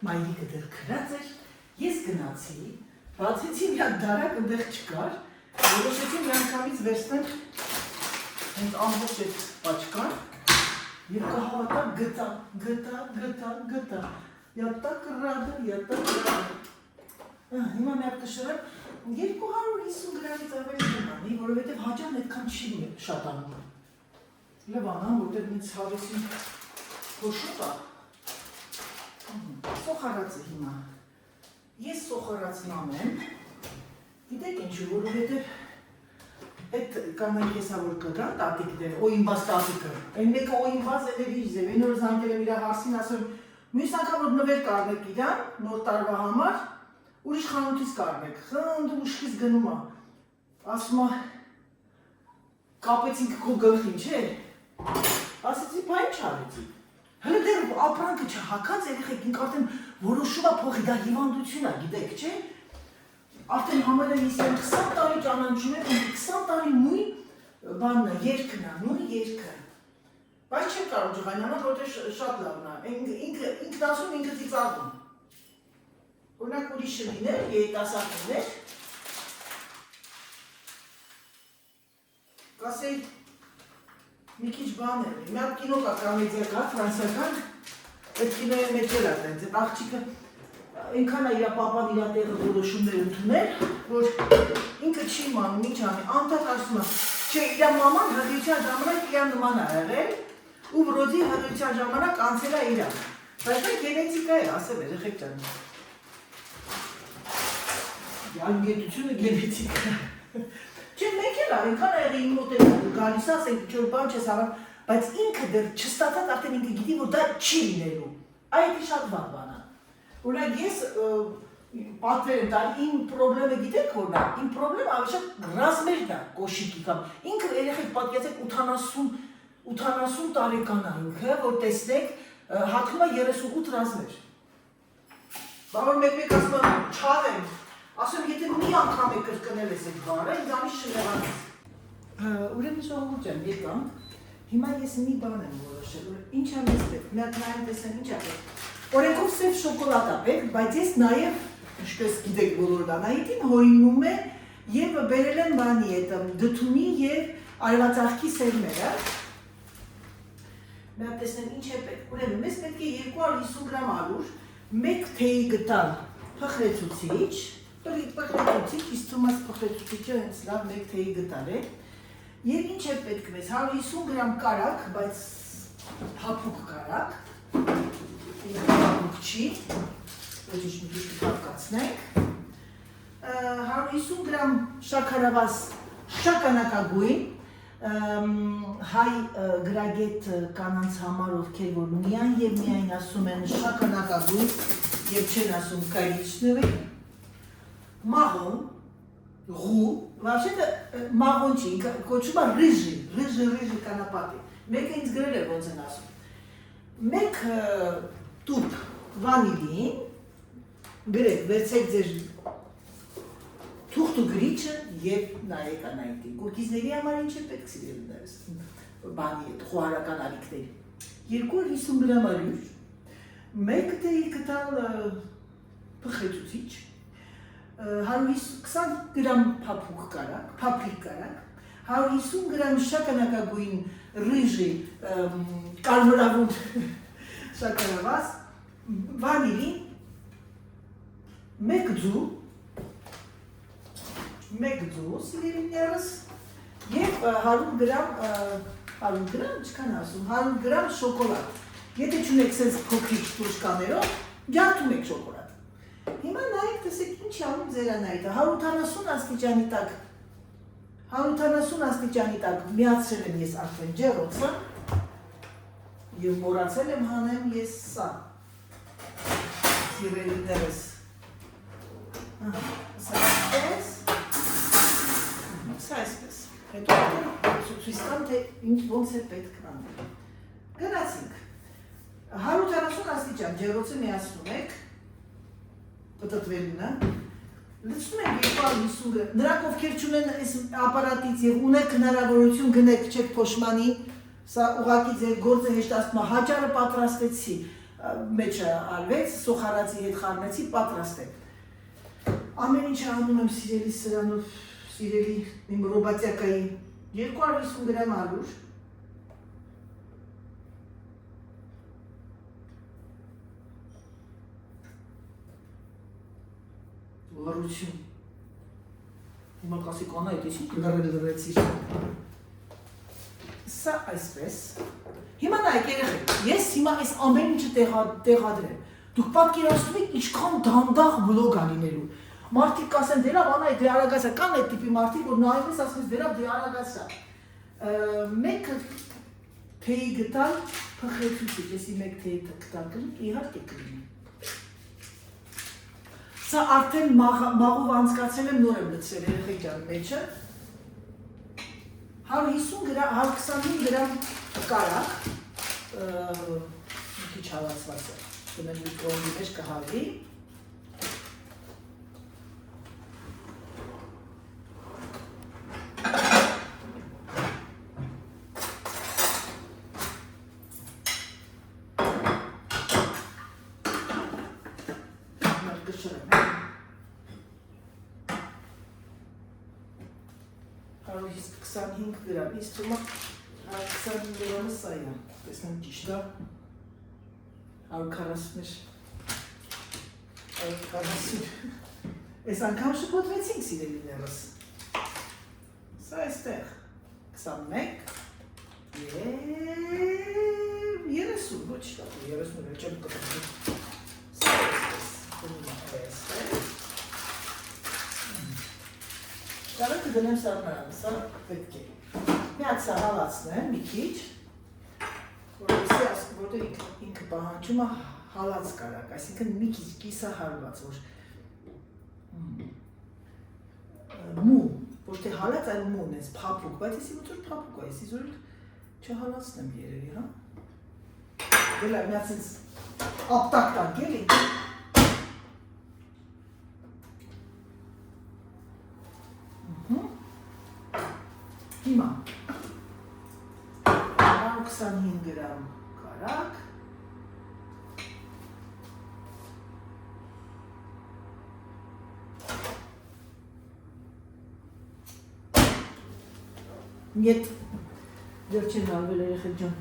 մայրիկը դեռ քրած էր, ես գնացի, բացեցի մի հատ դարակ ընդեղ չկար, որոշեցի մի անգամից վերցնել հենց ամբողջ այդ պաչկան և կհավատալ գտա, յատակ ռադը, հիմա մի հատ կշռեմ, 250 գրամից ավելի կնանի, որովհետև հաճան այդքան չի շատանում։ Լևանան, որտեղ ինձ հավեսին հոշուտ է, սոխարած է հիմա։ Ես սոխարածն ամեն, գիտեք ինչու, որովհետև այդ կանայք եսա որ կգան տատիկներ, օինբազ տատիկը, այն մեկը օինբազ է լեր իժ ձև, այն որ զանգել եմ իրա հարսին ասում, մյուս անգամ որ նվեր կարնեք իրան, նոր տարվա համար, ուրիշ խանութից կարնեք, խնդ ուշքից գնում է, ասում է, կապեցինք քո գլխին, չէ, ասեցի, բա ինչ արեցի, հլը դեր ապրանքը չհակած երեխեք, ինք արդեն որոշում է փոխի, դա հիվանդություն է, գիտեք, չէ, արդեն համել եմ ես 20 տարի ճանաչում եմ, 20 տարի նույն բանն է, երկն է, նույն երկը, բայց չեմ կարող ջղայնանալ, որտեղ շատ լավն է, ինքն ասում, ինքը ծիծաղում, օրինակ ուրիշը լիներ, երիտասարդ լիներ, կասեի, մի քիչ բան է, մի հատ կինո կա կամեդիա կա, ֆրանսիական, այդ կինոյը մեջել է տենց, այդ աղջիկը այնքան է իրա պապան իրա տեղը որոշումներ ընդունել, որ ինքը չի իմանում, ինչ անի, անդադ ասում է, չէ, իրա մաման հղիության ժամանակ իրա նման է եղել, ու վրոդի հղիության ժամանակ անցել է իրա, բայց դա գենետիկա է, ասել երեխեք ջան։ Անգետությունը գենետիկա է։ Չէ, մեկ էլ է, այնքան է եղել իմ մոտ է գալիս ասենք, ինչ որ բան չես ավել, բայց ինքը դեռ չստացած արդեն ինքը գիտի, որ դա չի լինելու, այդ շատ վատ բան է։ Օրինակ ես պատվեր եմ տալ, իմ պրոբլեմը գիտեք որն է, իմ պրոբլեմը ավելի շատ ռազմերն է կոշիկի կամ, ինքը երեխեք պատկեցեք 80 տարեկան է ինքը, որ տեսնեք, հագնում է 38 ռազմեր։ Բա որ մեկ ասում եմ, չավ եմ, ասում եթե մի անգամ է կրկնել ես այդ բառը, ինձանից չնեղանից։ Ուրեմն ժողովուրդ ջան, եկամ, հիմա ես մի բան եմ որոշել, ինչ եմ ես պետք, մի հատ նայեմ տեսեմ ինչ է պետք։ Օրենքով սև շոկոլադ է պետք, բայց ես նաև, ինչպես գիտեք բոլոր Դանայիթին, հորինում է և բերել եմ բանի հետ, դդումի և արևածաղկի սերմերը։ Մի հատ տեսնեմ ինչ է պետք, ուրեմն մեզ պետք է 250 գրամ ալուր, 1 թեյի գտալ փխրեցուցիչ, ինձ թվում է փխրեցուցիչը հենց լավ 1 թեյի գտալ է, և ինչ է պետք մեզ, 150 գրամ կարակ, բայց հապուկ կարակ, հապուկ չի, ոչ ինչ մի քիչ կապկացնենք, 150 գրամ շաքարավազ շագանակագույն, հայ գրագետ կանանց համար ովքեր որ միայն և միայն ասում են շագանակագույն և չեն ասում կայիչնովի, մաղոն, ղու, վաշետը մաղոն չի, կոչում է ռիժի կանապատի, մեկը ինձ գրել է ոնց են ասում, մեկ տուփ վանիլին, գրեք, վերցեք ձեր թուղթ ու գրիչը և նայեք անայտին, կուրկիզների համար ինչ է պետք սիրել բանի հետ, խոհարական ալիքների, 250 գրամ ալյուր, 1 թեյի գտալ փխրեցուցիչ, 120 գրամ փափրիկ կարակ, 150 գրամ շագանակագույն ռիժի կարմրավուն շաքարավազ, վանիլին, 1 ձու, սիրելիներս, և 100 գրամ, չքան ասում, 100 գրամ շոկոլադ, եթե չունեք սենց փոքրիչ տուշկաներով, ջարդում եք շոկոլադ, հիմա նայեք տեսեք ինչ անում ձեր անայտը, 180 աստիճանի տակ միացրել եմ ես արդեն ջեռոցը և մորացել եմ հանեմ ես սա, սիրելիներս, սա այսպես, հետո ցույց տամ, թե ոնց է պետք անել, գնացինք, 140 աստիճան ջեռոցը միացնում եք, պտտվելինը, լցնում ենք 250 գրամ, նրանք ովքեր չունեն այս ապարատից և ունեք հնարավորություն գնեք չեք փոշմանի, սա ուղղակի ձեր գործը հեշտացնում է, հաճարը պատրաստեցի, մեջը ալվեց, սոխարացի հետ խառնեցի, պատրաստ է։ Ամեն ինչը անում եմ սիրելի սրանով, սիրելի իմ ռոբատյակայի 250 գրամ ալուր, լրություն, հիմա կասի կանա էտ էսի լրեցիր, սա այսպես, հիմա նայեք երեխեք, ես հիմա այս ամեն ինչը տեղադրեմ, դուք պատկերացնում եք ինչքան դանդաղ բլոգ ա լինելու, մարդիկ կասեն դերավ անայ դե արագացա, կան այդ տիպի մարդիկ, որ նայում ես ասում ես դերավ դե արագացա, մեկը թեյի գտալ փխեցուցիչ, եսի մեկ թեյի գտալ կրինք, իհարկե կրինի, սա արդեն մաղով անցկացել եմ, նոր եմ լցրել երեխեք ջան մեջը, 125 գրամ կարակ, մի քիչ հալածված է, դնեմ միկրոֆոնի մեջ կհալվի, Հարույս 25 գրամ, իսկ թումա 25 գրամը սա է, տեսնեմ ճիշտ է, 140, ես անգամ շպոտվեցինք սիրելի ներս, սա այստեղ, 21, 30, ոչ լավ, 30 չեմ կտրվում, սա այստեղ, Կարակը դնեմ սարմարանը, սա պետք է, միած սա հալացնեմ մի քիչ, որտեղ ինքը պահանջում է հալած կարակ, այսինքն մի քիչ կիսահարված, որ մու, ոչ թե հալած, այլ մուն ես, փափուկ, բայց եսի ոչ որ փափուկ է, եսի զորդ չհալացնեմ երևի, հա? Դելա միած ինձ ապտակ տանք էլի, Հիմա 125 գրամ կարակ, Նյետ վերջին արվել երեխեք ջան,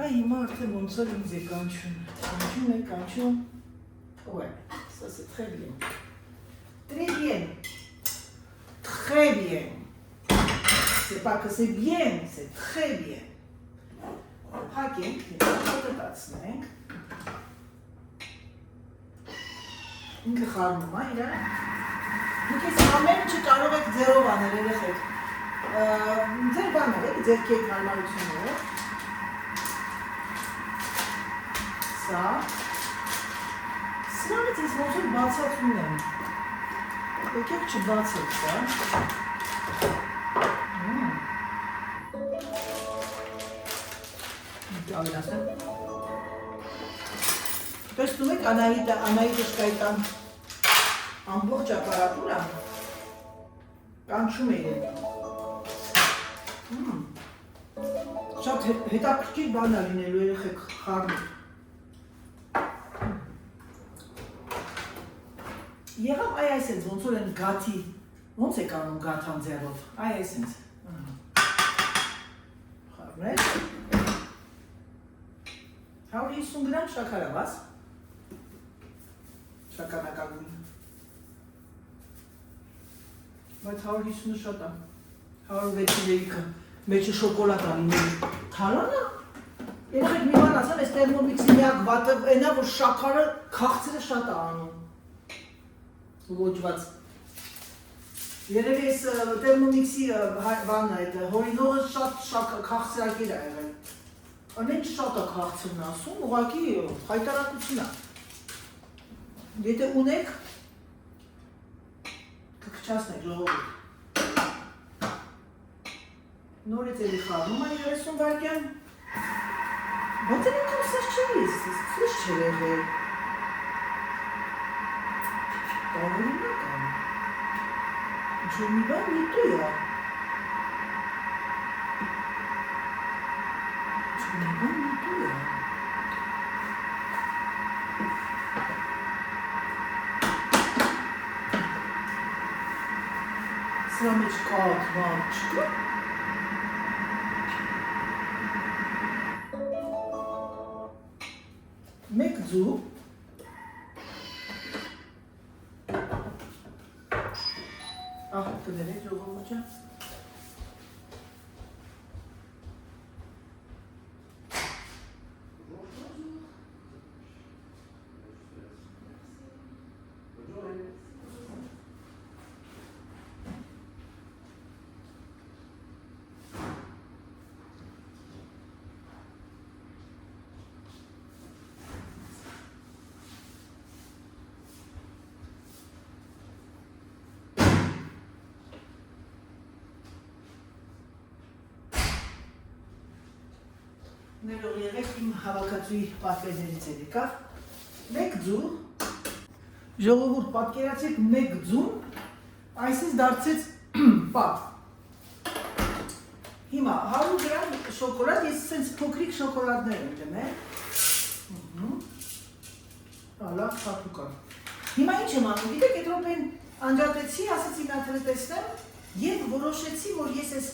այ հիմա արդեն ոնց որ ինձ է կանչում, ouais, ça c'est très bien, très bien. C'est pas que c'est bien, c'est très bien. Հակենք, հետատացնենք, ինքը խարնում է իրար, դուք ես ամեն ինչը կարող եք ձերով անել երեխեք, ձեր բաներ եք, ձեր կեկ հարմարությունները, սա, սրանից ես ոնց որ բացացում եմ, եկեք չբացեք սա, Ավելացնեմ, տեսնում եք Անահիտը շկայտան ամբողջ ապարատուրա կանչում է իրեն, շատ հետաքրքիր բան է լինելու երեխեք խառնում, եղավ այ այսենց ոնց որ են գաթի, ոնց եք անում գաթան ձեռով, այ այսենց, խառնել, 150 գրամ շաքարավազ, շաքանակագույն, բայց 150-ը շատ է, 106-ը մեջը շոկոլադ ալիների, թալանա, երեխեք մի բան ասեմ, ես տերմոմիքսի միակ վատը ենա, որ շաքարը քաղցրը շատ է անում, ոճված, երևի ես տերմոմիքսի բանն է, հորինողը շատ քաղցրակիր է եղել, Անեն շատ է քաղցրն ասում, ուղղակի հայտարարություն է, եթե ունեք, կքչացնեք ժողովուրդ, նորից էլի խառնում է 30 վայրկյան, բայց էլ անգամ սես չէ եղել, տարօրինակ է, ինչ-որ մի բան միտու է, Սրա մեջ կաթ, բան չկա։ Մեկ ձու կներեք ժողովուրդ ջան։ Ներող եղեք իմ հավաքածուի պատվերներից էլ եկավ, մեկ ձու, ժողովուրդ պատկերացրեք մեկ ձուն, այսինքն դարձեց պատ։ Հիմա 100 գրամ շոկոլադ, ես սենց փոքրիկ շոկոլադներ եմ դմել, լավ պատուկան։ Հիմա ինչ եմ անում, գիտեք, այդ րոպեն անջատեցի, ասեցի նա տեսնեմ և որոշեցի, որ ես ես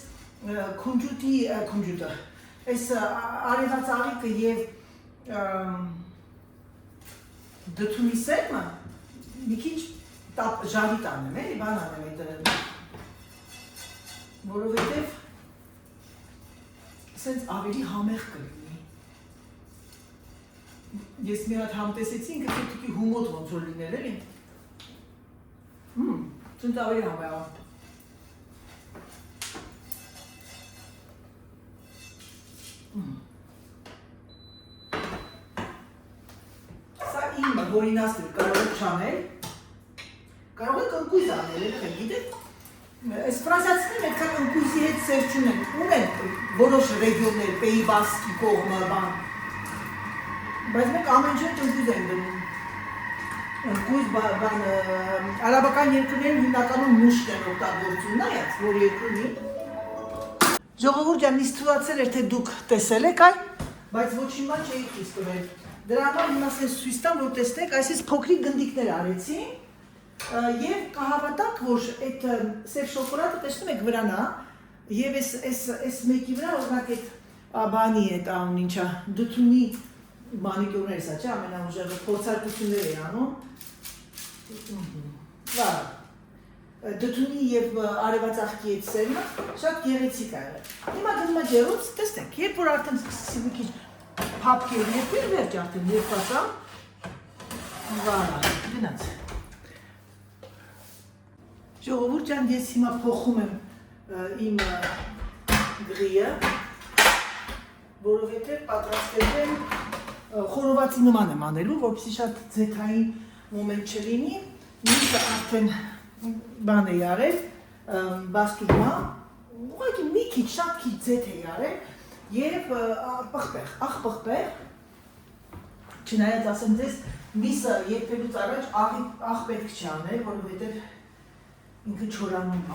քունջուտը Այս արևածաղիկը և դթունի սերմը մի քիչ ժարի տանեմ, էլի բան անեմ այդ դրել, որովհետև սենց ավելի համեղ կլինի։ Ես մի հատ համտեսեցի, ինքը թեպտիկի հումոտ ոնց որ լինել էլի։ Սենց ավելի համեղ։ Սա իմ հորինասն կարող եք չանել, կարող եք ընկույզ անել, գիտեք, այս ֆրանսիացիներն այդքան ընկույզի հետ սեր չունեն, ունեն որոշ ռեգիոններ, Պեի Բասկի կողմը, բան, բայց մենք ամեն ինչ ընկույզ են դնում, ընկույզ, բան, արաբական երկրներում հիմնականում մուշկ են օգտագործում, նայած, որ երկրնի, Ժողովուրդ ջան, ինձ թվացել էր, թե դուք տեսել եք այն, բայց ոչինչ բան չէի ցույց տվել։ Դրա համար հիմա ասես ցույց տամ, որ տեսնեք, այսպես փոքրիկ գնդիկներ արեցի, եւ կհավատաք, որ այդ սև շոկոլադը տեսնում եք վրան է, եւ այս մեկի վրա օրինակ այդ բանի է տան ինչա, դթունի մանիկյուրներ սա, չէ՞, ամենաուժեղը փորձարկություններ է անում։ Վա Դթունի և արևածաղկի այդ սերմը շատ գեղեցիկ է եղել։ Հիմա գնում է ջեռուց, տեսնենք, երբ որ արդեն սկսի մի քիչ փափկել երկրի վերջ արդեն երկվացա, վարա, գնաց։ Ժողովուրդ ջան, ես հիմա փոխում եմ իմ գրիը, որովհետև պատրաստել եմ խորովածի նման եմ անելու, որպեսզի շատ ձեթային մոմենտ չլինի, մյուսը արդեն բան է յարել, բաստուգմա, ուղղակի մի քիչ, շատ քիչ ձեթ է յարել և աղ-պղպեղ, չնայած ասեմ ձեզ, միսը եփելուց առաջ աղ պետք չի անել, որովհետև ինքը չորանում է։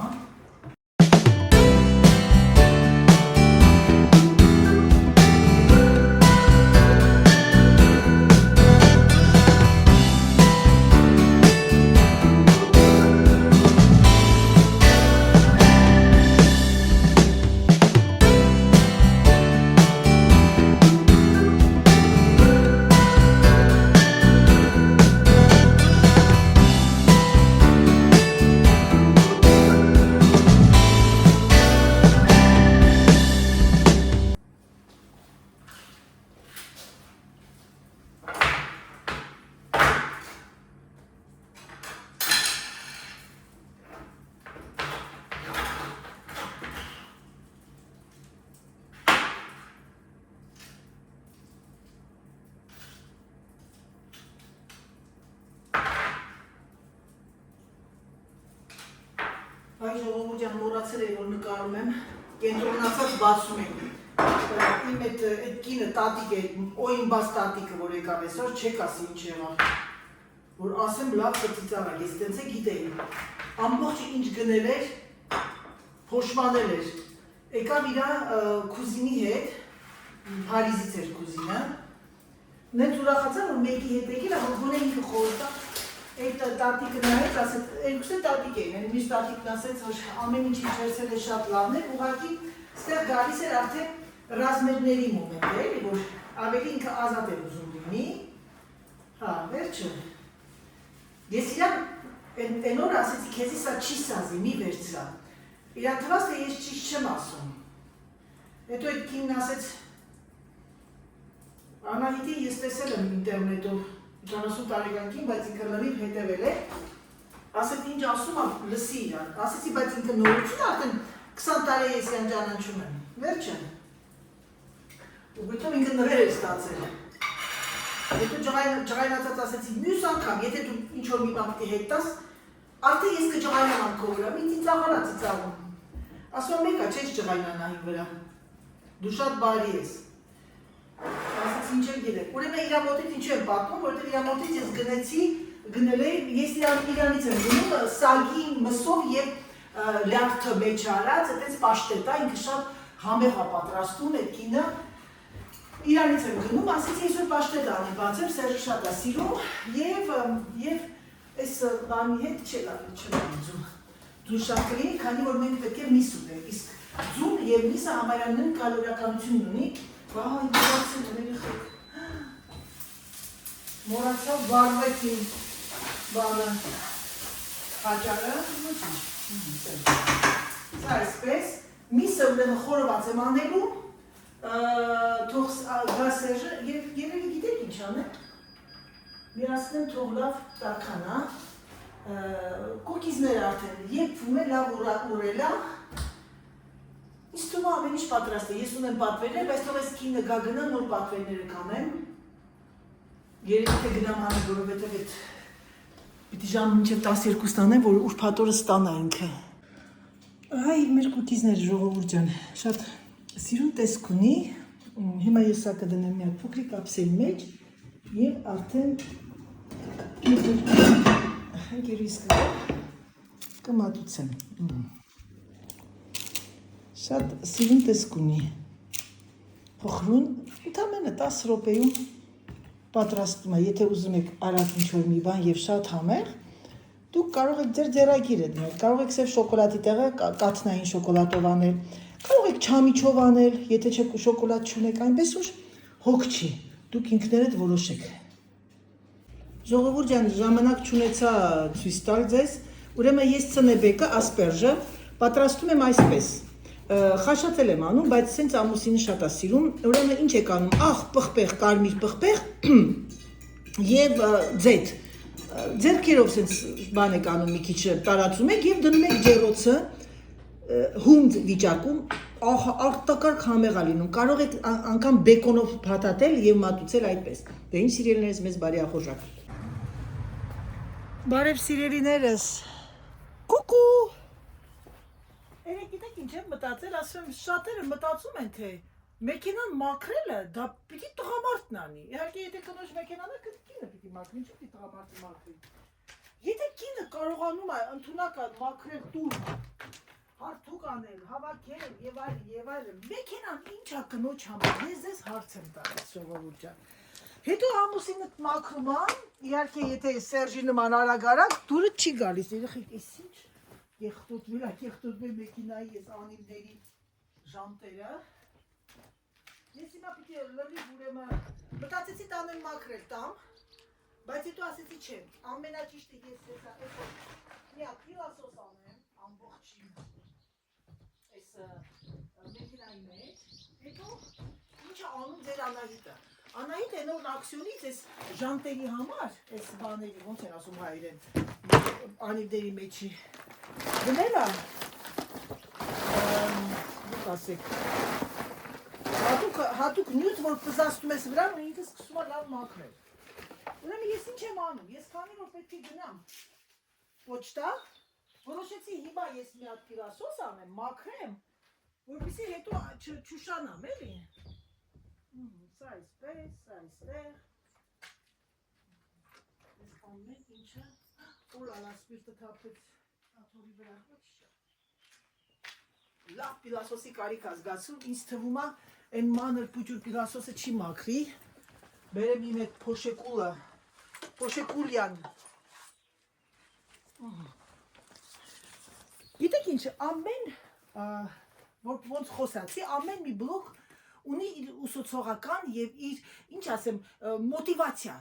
Այ ժողովուրդ ջան, մոռացել էի, որ նկարում եմ, կենտրոնացած բացում եմ։ Իմ այդ կինը տատիկ է, օ իմ բաց տատիկը, որ եկավ այսօր, չեք ասի ինչ եղավ։ Որ ասեմ լավ կծիծաղ է, ես տենց է գիտեի։ Ամբողջը ինչ գնել էր, փոշմանել էր։ Եկավ իրա կուզինի հետ, Փարիզից էր կուզինը։ Նենց ուրախացա, որ մեկի հետ եկել է, որ գոնե ինքը խորհրդա։ Այդ տատիկը նայեց, ասեց, երկուսը տատիկ էին, մյուս տատիկն ասեց, որ ամեն ինչ ինչերսել է շատ լավն է, ուղղակի ստեղ գալիս էր արդեն ռազմերների մոմենտ էր, որ ավելի ինքը ազատ էր ուզում լինի, հա, վերջը։ Ես իրան այն օր ասեցի, քեզի սա չի սազի, մի վերցրա, իրան թվաց, թե ես ճիշտ չեմ ասում, հետո այդ կինն ասեց, Անահիտին ես տեսել եմ ինտերնետով 40 տարեկանքին, բայց ինքը լրիվ հետևել է, ասեց ինչ ասում եմ, լսի իրան, ասեցի, բայց ինքը նորություն արդեն 20 տարի ես իրան ճանաչում եմ, վերջը, ու գույթում ինքը նվեր էր ստացել, հետո ջղայնացած ասեցի, մյուս անգամ, եթե դու ինչ-որ մի բան պիտի հետ տաս, արդեն ես կջղայնանամ քո վրա, մի ծիծաղանա ծիծաղում, ասում եմ մեկա, չես ջղայնանային վրա, դու շատ բարի ես, ասաց ինչ եմ գիրեք, ուրեմն իրա մոտից ինչու եմ պատմում, որտեղ իրա մոտից ես գնել էի, ես իրանից եմ գնում սագի մսով և լյակթը մեջ արած, այդպես պաշտետ է, ինքը շատ համեղ է պատրաստում, այդ կինը, իրանից եմ գնում, ասեցի այսօր պաշտետ անի բացեմ, Սերժը շատ է սիրում և այս բանի հետ չեմ անձում, ձուն շատ կլինի, քանի որ մենք պետք է միս ունենք, իսկ ձուն և միսը համարյա նույն կալորիականություն ունի, Վահ, մորացել եմ երեխեք, մորացավ վարվեց իմ բանը հաճարը, սա այսպես, միսը ուրեմն խորոված եմ անելու, թող գա Սերժը և երևի գիտեք ինչ անեմ, միրասնեմ թող լավ տարքանա, կոկիզները արդեն եփվում է, լավ ուրելա, Իսկ թվում ամեն ինչ պատրաստ է, ես ունեմ պատվերներ, բայց թող ես կինը գա գնա, նոր պատվերները կանեմ, երևի թե գնամ անը, որովհետև այդ պիտի ժամ մինչև 12-ն անեմ, որ ուրբաթ օրը ստանա ինքը։ Ահա իր մեր կուկիզները ժողովուրդ ջան, շատ սիրուն տեսք ունի, հիմա ես սա կդնեմ միակ փոքրիկ կապսերի մեջ և արդեն ընկերուհիս կմատուցեմ։ Շատ սիրուն տեսք ունի, փոխրուն, ընդամենը 10 րոպեում պատրաստում է, եթե ուզում եք արագ ինչ-որ մի բան և շատ համեղ, դուք կարող եք ձեր ձեռագիրը դնել, կարող եք սև շոկոլադի տեղը կաթնային շոկոլադով անել, կարող եք չամիչով անել, եթե շոկոլադ չունեք, այնպես որ հոգ չի, դուք ինքներդ որոշեք։ Ժողովուրդ ջան, ժամանակ չունեցա ցույց տալ ձեզ, ուրեմն ես ցնեբեկը, ասպերժը, պատրաստում եմ այսպես, խաշատել եմ անում, բայց սենց ամուսինը շատ է սիրում, ուրեմն ինչ եք անում, աղ պղպեղ, կարմիր պղպեղ և ձետ, ձեռքերով սենց բան եք անում մի քիչ տարածում եք և դնում եք ջեռոցը հունդ վիճակում, արտակարգ համեղ է լինում, կարող եք անգամ բեկոնով փաթաթել և մատուցել այդպես, դե ինչ սիրելիներս մեզ բարի ախորժակ։ Բարև սիրելիներս, կուկու Երեք գիտեք ինչ եմ մտածել, ասում եմ շատերը մտածում են, թե մեքենան մաքրելը դա պիտի տղամարդն անի, իհարկե եթե կնոջ մեքենան է, կինը պիտի մաքրի, ինչ պիտի տղամարդը մաքրի։ Եթե կինը կարողանում է ընդունակ մաքրել տուն, հարթուկ անել, հավաքել և այլն, մեքենան ինչ է կնոջ համար, ես ձեզ հարց եմ տալիս ժողովուրդ ջան։ Հետո ամուսինդ մաքրում է, իհարկե եթե Սերժի նման արագ դուրը չի գալիս, երեխեք, էս ինչ կեղտոտվել մեքենայի ես անիվների ժանտերը, ես հիմա պիտի լրիվ ուրեմն մտածեցի տանեմ մաքրել տամ, բայց հետո ասեցի չեմ, ամենաճիշտը ես եսա միակ պիլասոս անեմ, ամբողջին ես մեքենայի մեջ, հետո ինչ է անում ձեր Անահիտը, Անահիտը նոր ակսյոնից ես ժանտերի համար, ես բաների, ոնց են ասում հայերեն, անիվների մեջի Գնել է, դուք ասեք, հատուկ նյութ, որ պզաստում ես վրան ու ինքը սկսում է լավ մաքրել։ Ուրեմն ես ինչ եմ անում, ես քանի որ պետք է գնամ պոչտա, որոշեցի հիմա ես մի հատ պիլասոս անեմ, մաքրեմ, որպեսզի հետո չուշանամ, էլի։ Սա այսպես, սա այստեղ։ Ես ամեն ինչը, ուլալա սպիրտը թափեց աթորի վրա, լավ պիլասոսի կարիք ազգացում, ինձ թվում է այն մանր պուճուր պիլասոսը չի մաքրի, բերեմ իմ այդ փոշեկուլը, փոշեկուլյան Գիտեք ինչ, ամեն ոնց խոսացի, ամեն մի բլոգ ունի իր ուսուցողական եւ իր, ինչ ասեմ, մոտիվացիա։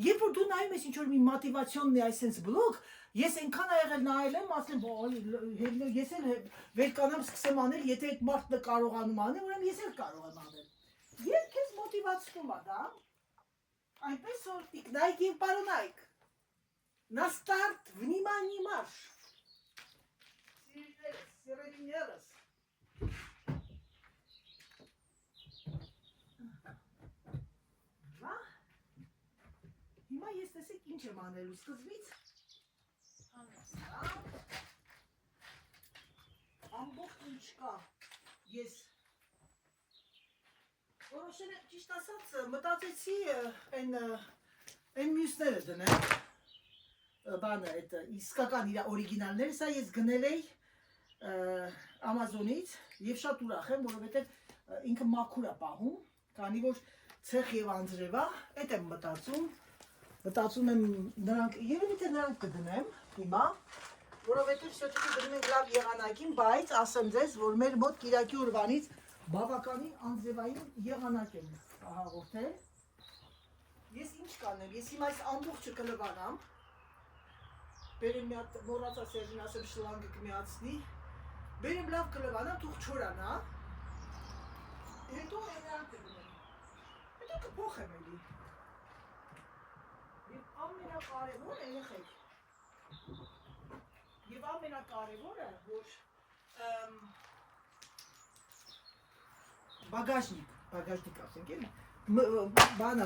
Երբ որ դու նայում ես ինչ-որ մի մոտիվացիոննի այսպես բլոգ, ես այնքան աղել նայել եմ, ասեմ, ես էլ վեր կանամ սկսեմ անել, եթե այդ մարդը կարողանում անել, ուրեմն ես էլ կարող եմ անել։ Երբ քեզ մոտիվացնում է դա, այնպես որ տիկնայք եւ պարոնայք, на старт, внимание, марш! Սիրելիներս։ Հիմա ես տեսեք ինչ եմ անելու սկզբից։ Ամբողջ ինչ կա, ես որոշել եմ, ճիշտ ասած, մտածեցի այն մյուսները դնեմ, բանը, իսկական իր օրիգինալները, սա ես գնել էի Ամազոնից և շատ ուրախ եմ, որովհետև ինքը մաքուր է պահում, քանի որ ցեխ և անձրև է, էդ եմ մտածում եմ նրանք, երևի թե նրանք կդնեմ հիմա, որովհետև շոթիկի դնում ենք լավ եղանակին, բայց ասեմ ձեզ, որ մեր մոտ կիրակի օրվանից բավականին անձրևային եղանակ եմ հաղորդել։ Ես ինչ կանեմ, ես հիմա այս ամբողջը կլվանամ, բերեմ մի հատ մոռացա Սերժին ասեմ շլանգը կմիացնի, բերեմ լավ կլվանամ, թող չորանա, հետո նրանք կդնեմ, հետո կփոխեմ էլի։ Եվ ամենակարևորը երեխեք, և ամենակարևորը, որ բագաժնիկ ասենք էլ, բանա,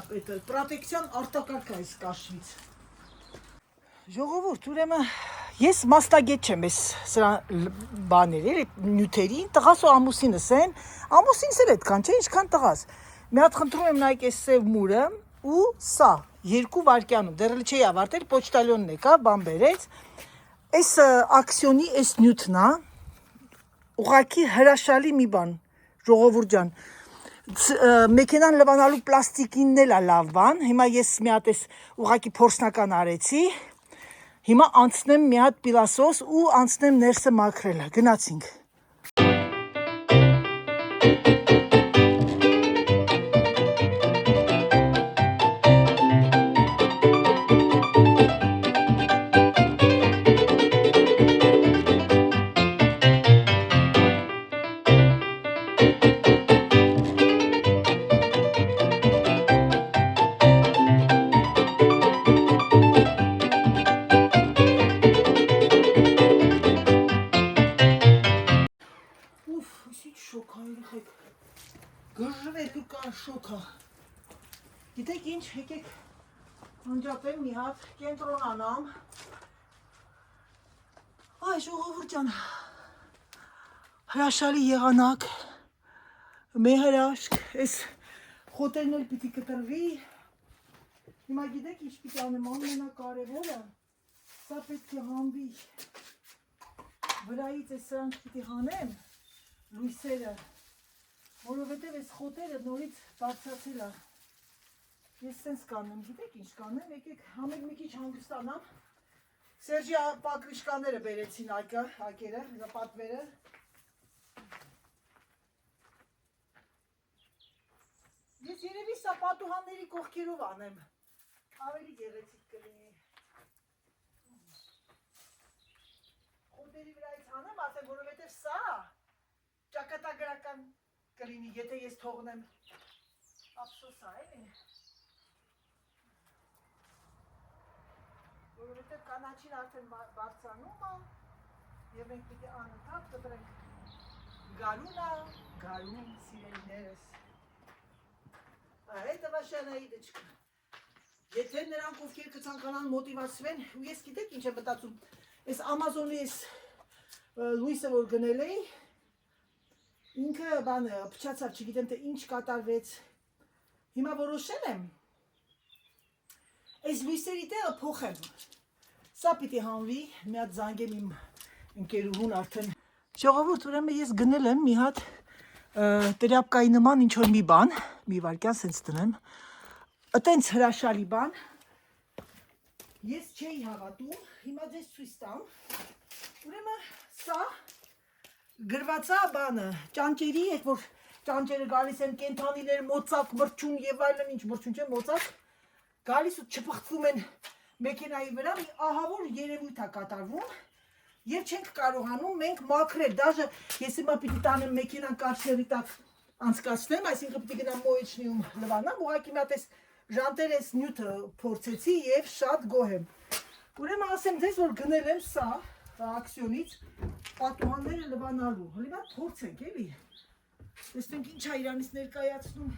պրոտեկցիոն արտակարգ այս կաշվից։ Ժողովուրդ, ուրեմն ես մասնագետ չեմ այս սրա բաների, նյութերի, տղաս ու ամուսինս են, ամուսինս էլ այդքան չէ, ինչքան տղաս։ Մի հատ խնդրում եմ նայեք այս սև մուրը ու սա 2 վայրկյանում, դեռ չի ավարտել, պոչտալյոնն եկավ, բան բերեց։ Այս աքսիոնի այս նյութն է, ուղղակի հրաշալի մի բան, ժողովուրդ ջան։ Մեքենան լվանալու պլաստիկինն էլ է լավ բան, հիմա ես մի հատ այս ուղղակի փորձնական արեցի, հիմա անցնեմ մի հատ պիլասոս ու անցնեմ ներսը մաքրելը, գնացինք։ Գժվեք ու կան շոքա, գիտեք ինչ, եկեք անջապեմ մի հատ, կենտրոնանամ, այ ժողովուրդ ջան, հրաշալի եղանակ, մեհրաշք, այս խոտերն էլ պիտի կտրվի, հիմա գիտեք ինչ պիտի անեմ, ամենակարևորը, սա պետք է հանվի, վրայից այս սրանք պիտի հանեմ, լույսերը, որովհետև այս խոտերը նորից բարձրացել է, ես սենց կանեմ, գիտեք ինչ կանեմ, եկեք համեք մի քիչ հանգստանամ, Սերջի պակրիշկաները բերեցին այկերը, պատվերը, ես երևի սա պատուհանների կողքերով անեմ, ավելի գեղեցիկ կլինի, խոտերի վրայից անեմ, ասեմ, որովհետև սա ճակատագրական կլինի, եթե ես թողնեմ, ափսոս է, էլի, որովհետև կանաչին արդեն բարձրանում է, և մենք պիտի անընդհատ կտրենք գարուն սիրելիներս, այդ վաշանայի դճկը, եթե նրանք ովքեր կցանկանան մոտիվացվեն, ու ես գիտեք ինչ եմ մտածում, այս Ամազոնի այս լույսը որ գնել էի, ինքը բանը փչացավ, չգիտեմ թե ինչ կատարվեց, հիմա որոշել եմ, այս լույսերի տեղը փոխեմ, սա պիտի հանվի, մի հատ զանգեմ իմ ընկերուհուն արդեն, ժողովուրդ ուրեմն ես գնել եմ մի հատ տրապկայի նման ինչ-որ մի բան, մի վարկյան սենց տնեմ, ըտենց հրաշալի բան, Ես չէի հավատում, հիմա ձեզ ցույց տամ։ Ուրեմն սա գրվածա բանը, ճանճերի, այդ որ ճանճերը գալիս են կենթանիներ, մոծակ, մրջուն եւ այլն, ինչ մրջուն չէ, մոծակ, գալիս ու չփխտվում են մեքենայի վրա, մի ահավոր երևույթ է կատարվում եւ չենք կարողանում մենք մաքրել, դաժե ես հիմա պիտի տանեմ մեքենան կարշերի տակ անցկացնեմ, այսինքն պիտի գնամ մոյեչնիում լվանամ, ուղղակի մի հատ էս ժանտերես նյութը փորձեցի եւ շատ գոհ եմ։ Ուրեմն ասեմ ձեզ, որ գնել եմ սա ակսիոնից պատուհանները լվանալու։ Հիմա փորձենք, էլի։ Տեսնենք ինչ է իրանից ներկայացնում։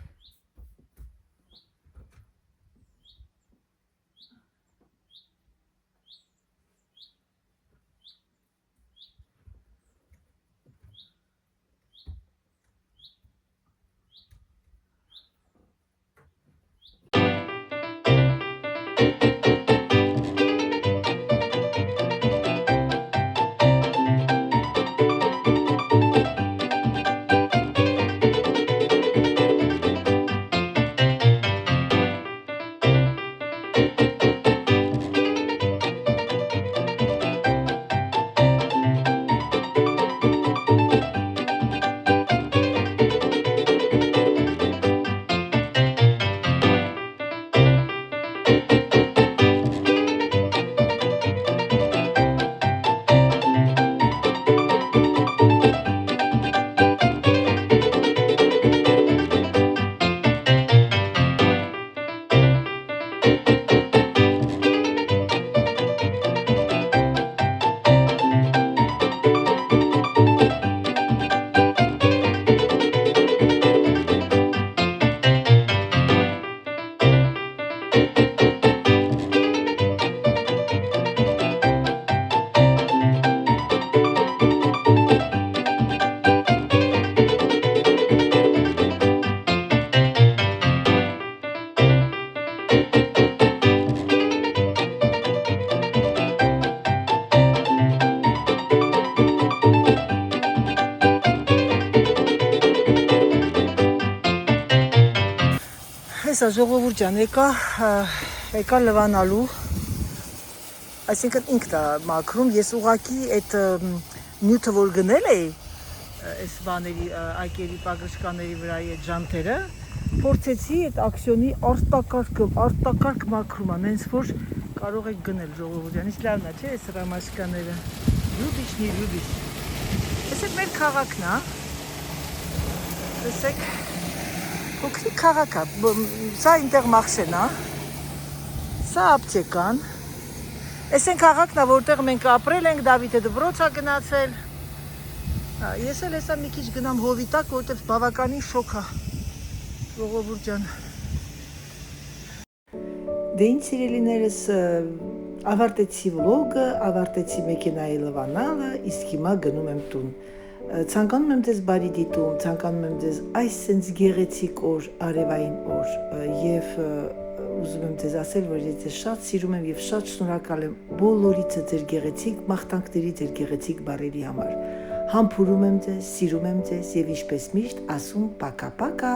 Հեսա ժողովուրդ ջան, եկա լվանալու, այսինքն ինքն է մաքրում, ես ուղղակի այդ նյութը որ գնել էի, այս բաների, այկերի, պագրշկաների վրայի այդ ժանտերը, փորձեցի այդ ակսիոնի արտակարգ մաքրում է, նենց որ կարող եք գնել ժողովուրդ ջան, իսկ լավն է, չէ, այս ռամաշկաները, լյուբիշ, տեսեք մեր քաղաքն է, տեսեք, Փոքրիկ քաղաք է, սա ինտեղ մախսեն է, սա ապտեկան, այս են քաղաքն է, որտեղ մենք ապրել ենք, Դավիթը դպրոց է գնացել, ես էլ հեսա մի քիչ գնամ հովի տակ, որտեղ բավականին շոկ է, ժողովուրդ ջան։ Դե ինչ սիրելիներս, ավարտեցի վլոգը, ավարտեցի մեքենայի լվանալը, իսկ հիմա գնում եմ տուն։ Ցանկանում եմ ձեզ բարի դիտում, ցանկանում եմ ձեզ այս սենց գեղեցիկ օր, արևային օր եւ ուզում եմ ձեզ ասել, որ ես ձեզ շատ սիրում եմ եւ շատ շնորհակալ եմ բոլորիցը ձեր գեղեցիկ մաղթանքների, ձեր գեղեցիկ բառերի համար։ Համբուրում եմ ձեզ, սիրում եմ ձեզ եւ ինչպես միշտ ասում՝ պակա-պակա։